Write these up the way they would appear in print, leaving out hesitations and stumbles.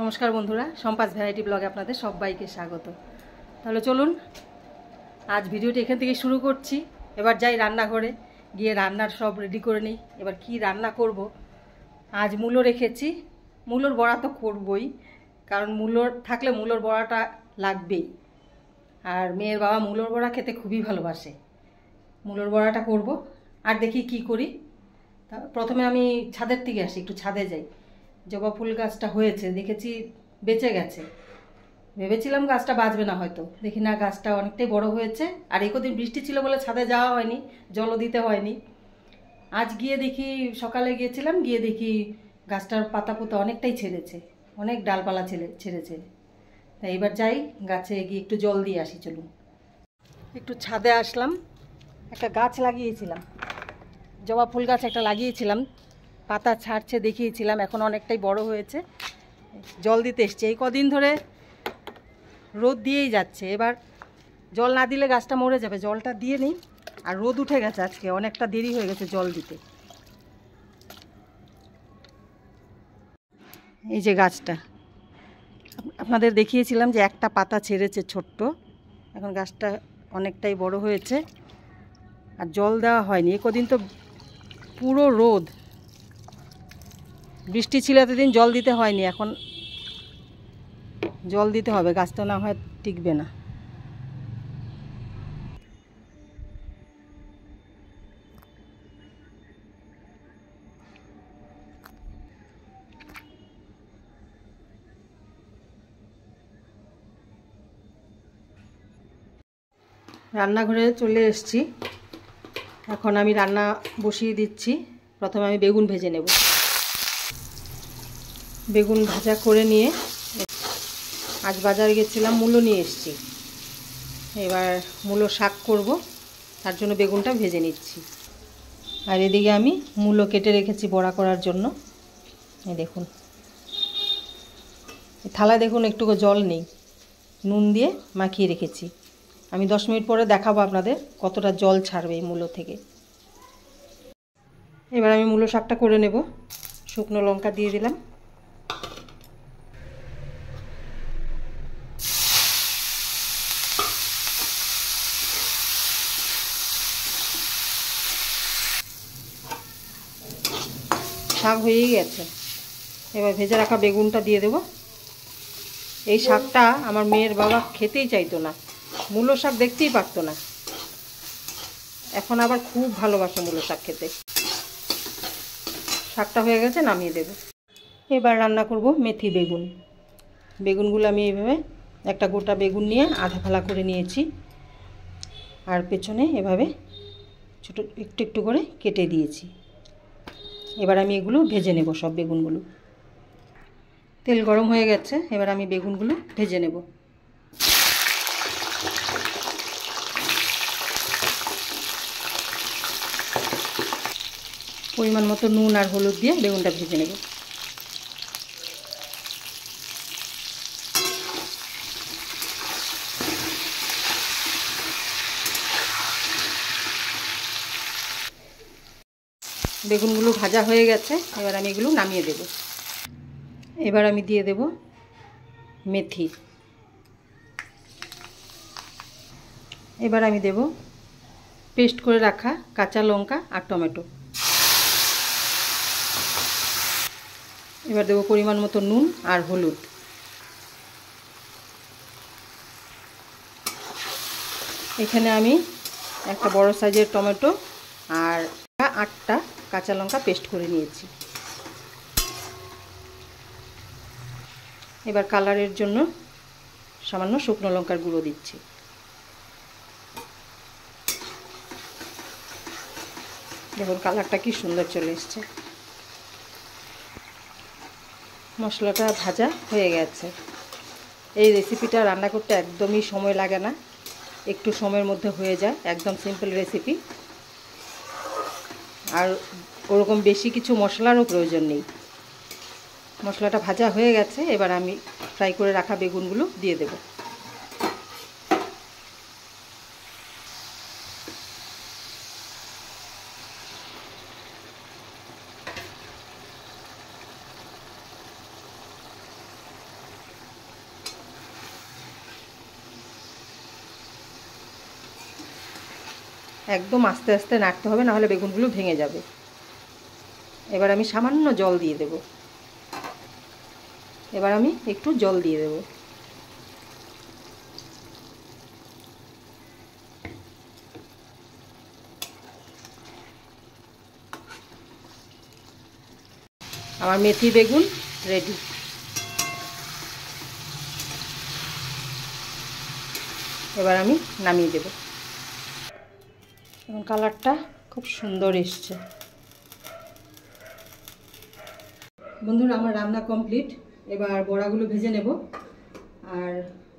নমস্কার বন্ধুরা, সম্পাস ভ্যারাইটি ব্লগে আপনাদের সবাইকে স্বাগত। তাহলে চলুন আজ ভিডিওটি এখান থেকে শুরু করছি। এবার যাই রান্নাঘরে, গিয়ে রান্নার সব রেডি করে নিই। এবার কি রান্না করব, আজ মূলো রেখেছি। মূলোর বড়া তো করবই, কারণ মূলোর থাকলে মূলোর বড়াটা লাগবেই। আর মেয়ের বাবা মূলোর বড়া খেতে খুবই ভালোবাসে। মূলোর বড়াটা করব। আর দেখি কি করি। প্রথমে আমি ছাদের থেকে আসি, একটু ছাদে যাই। জবা ফুল গাছটা হয়েছে, দেখেছি বেঁচে গেছে। ভেবেছিলাম গাছটা বাঁচবে না, হয়তো দেখি না গাছটা অনেকটাই বড় হয়েছে। আর এই কদিন বৃষ্টি ছিল বলে ছাদে যাওয়া হয়নি, জলও দিতে হয়নি। আজ গিয়ে দেখি, সকালে গিয়েছিলাম, গিয়ে দেখি গাছটার পাতা পোতা অনেকটাই ছেড়েছে, অনেক ডালপালা ছেড়েছে। তাই এবার যাই গাছে গিয়ে একটু জল দিয়ে আসি। চলুন, একটু ছাদে আসলাম। একটা গাছ লাগিয়েছিলাম, জবা ফুল গাছ একটা লাগিয়েছিলাম, পাতা ছাড়ছে দেখিয়েছিলাম, এখন অনেকটাই বড় হয়েছে। জল দিতে এসছে। এই কদিন ধরে রোদ দিয়েই যাচ্ছে, এবার জল না দিলে গাছটা মরে যাবে। জলটা দিয়ে নিই। আর রোদ উঠে গেছে, আজকে অনেকটা দেরি হয়ে গেছে জল দিতে। এই যে গাছটা আপনাদের দেখিয়েছিলাম যে একটা পাতা ছেড়েছে ছোট্ট, এখন গাছটা অনেকটাই বড় হয়েছে। আর জল দেওয়া হয়নি, এ কদিন তো পুরো রোদ, বৃষ্টি ছিল এতদিন, জল দিতে হয়নি। এখন জল দিতে হবে, গাছটা না হয় টিকবে না। রান্নাঘরে চলে এসেছি। এখন আমি রান্না বসিয়ে দিচ্ছি। প্রথমে আমি বেগুন ভেজে নেব। বেগুন ভাজা করে নিয়ে, আজ বাজারে গেছিলাম, মূলো নিয়ে এসেছি। এবার মূলো শাক করব, তার জন্য বেগুনটা ভেজে নিচ্ছি। আর এদিকে আমি মূলো কেটে রেখেছি বড়া করার জন্য। এই দেখুন, থালায় দেখুন একটুকু জল নেই, নুন দিয়ে মাখিয়ে রেখেছি। আমি 10 মিনিট পরে দেখাবো আপনাদের কতটা জল ছাড়বে এই মূলো থেকে। এবার আমি মূলো শাকটা করে নেব। শুকনো লঙ্কা দিয়ে দিলাম। শাক হয়েই গেছে, এবার ভেজে রাখা বেগুনটা দিয়ে দেব। এই শাকটা আমার মেয়ের বাবা খেতেই চাইতো না, মূলো শাক দেখতেই পারতো না। এখন আবার খুব ভালোবাসে মূলো শাক খেতে। শাকটা হয়ে গেছে, নামিয়ে দেব। এবার রান্না করব মেথি বেগুন। বেগুনগুলো আমি এইভাবে একটা গোটা বেগুন নিয়ে আধা ফালা করে নিয়েছি, আর পেছনে এভাবে ছোটো একটু একটু করে কেটে দিয়েছি। এবার আমি এগুলো ভেজে নেব, সব বেগুনগুলো। তেল গরম হয়ে গেছে, এবার আমি বেগুনগুলো ভেজে নেব। পরিমাণ মতো নুন আর হলুদ দিয়ে বেগুনটা ভেজে নেব। বেগুনগুলো ভাজা হয়ে গেছে, এবার আমি এগুলো নামিয়ে দেব। এবার আমি দিয়ে দেব মেথি। এবার আমি দেব পেস্ট করে রাখা কাঁচা লঙ্কা আর টমেটো। এবার দেব পরিমাণ মতো নুন আর হলুদ। এখানে আমি একটা বড় সাইজের টমেটো আর 8টা কাঁচা লঙ্কা পেস্ট করে নিয়েছি। এবার কালারের জন্য সামান্য শুকনো লঙ্কার গুঁড়ো দিচ্ছি। দেখুন কালারটা কি সুন্দর চলে এসছে। মশলাটা ভাজা হয়ে গেছে। এই রেসিপিটা রান্না করতে একদমই সময় লাগে না, একটু সময়ের মধ্যে হয়ে যায়। একদম সিম্পল রেসিপি, আর ওরকম বেশি কিছু মশলারও প্রয়োজন নেই। মশলাটা ভাজা হয়ে গেছে, এবার আমি ফ্রাই করে রাখা বেগুনগুলো দিয়ে দেব। একদম আস্তে আস্তে নাড়তে হবে, নাহলে বেগুনগুলো ভেঙে যাবে। এবার আমি সামান্য জল দিয়ে দেব। এবার আমি একটু জল দিয়ে দেব। আমার মেথি বেগুন রেডি। এবার আমি নামিয়ে দেব। এবং কালারটা খুব সুন্দর এসছে। বন্ধুরা, আমার রান্না কমপ্লিট। এবার বড়াগুলো ভেজে নেব। আর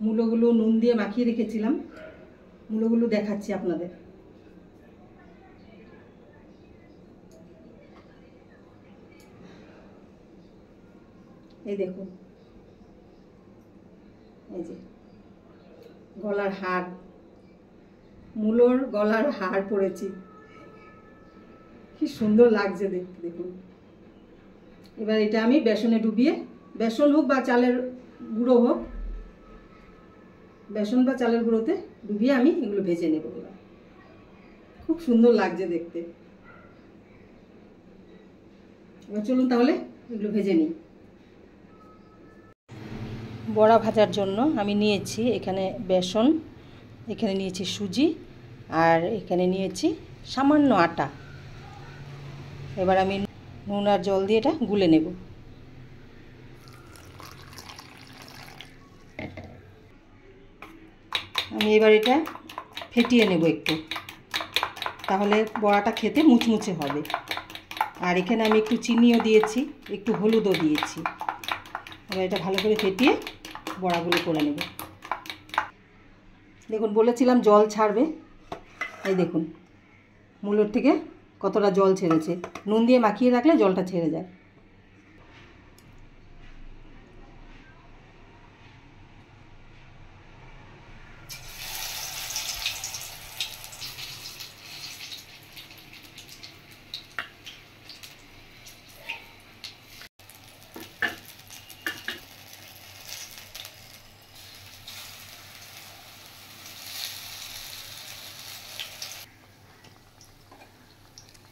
মূলোগুলো নুন দিয়ে মাখিয়ে রেখেছিলাম, মূলোগুলো দেখাচ্ছি আপনাদের। এই দেখুন, এই যে গলার হার, মূলোর গলার হার পরেছি, কি সুন্দর লাগছে দেখতে, দেখুন। এবার এটা আমি বেসনে ডুবিয়ে, বেসন হোক বা চালের গুঁড়ো হোক, বেসন বা চালের গুঁড়োতে ডুবিয়ে আমি এগুলো ভেজে নেব। খুব সুন্দর লাগছে দেখতে। এবার চলুন তাহলে এগুলো ভেজে নিই। বড়া ভাজার জন্য আমি নিয়েছি এখানে বেসন, এখানে নিয়েছি সুজি, আর এখানে নিয়েছি সামান্য আটা। এবার আমি নুন আর জল দিয়ে এটা গুলে নেব। আমি এবার এটা ফেটিয়ে নেব একটু, তাহলে বড়াটা খেতে মুচমুচে হবে। আর এখানে আমি একটু চিনিও দিয়েছি, একটু হলুদও দিয়েছি। এবার এটা ভালো করে ফেটিয়ে বড়াগুলো করে নেব। দেখুন, বলেছিলাম জল ছাড়বে। এই দেখুন মূলোর থেকে কতটা জল ছেড়েছে। নুন দিয়ে মাখিয়ে রাখলে জলটা ছেড়ে যায়।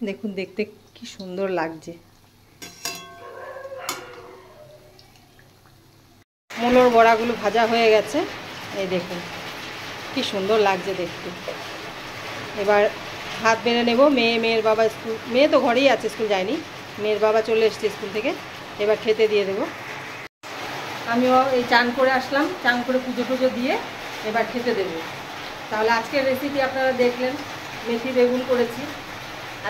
দেখুন দেখতে কি সুন্দর লাগছে। মূলোর বড়াগুলো ভাজা হয়ে গেছে। এই দেখুন কি সুন্দর লাগছে দেখতে। এবার ভাত বেড়ে নেব। মেয়ের বাবা স্কুল, মেয়ে তো ঘরেই আছে, স্কুল যায়নি। মেয়ের বাবা চলে এসছে স্কুল থেকে, এবার খেতে দিয়ে দেব। আমিও এই চান করে আসলাম, চান করে পুজো টুজো দিয়ে এবার খেতে দেব। তাহলে আজকের রেসিপি আপনারা দেখলেন, মেথি বেগুন করেছি।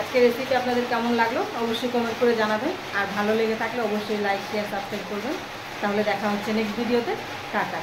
আজকের রেসিপি আপনাদের কেমন লাগলো অবশ্যই কমেন্ট করে জানাবেন। আর ভালো লেগে থাকলে অবশ্যই লাইক, শেয়ার, সাবস্ক্রাইব করবেন। তাহলে দেখা হচ্ছে নেক্সট ভিডিওতে। টাটা।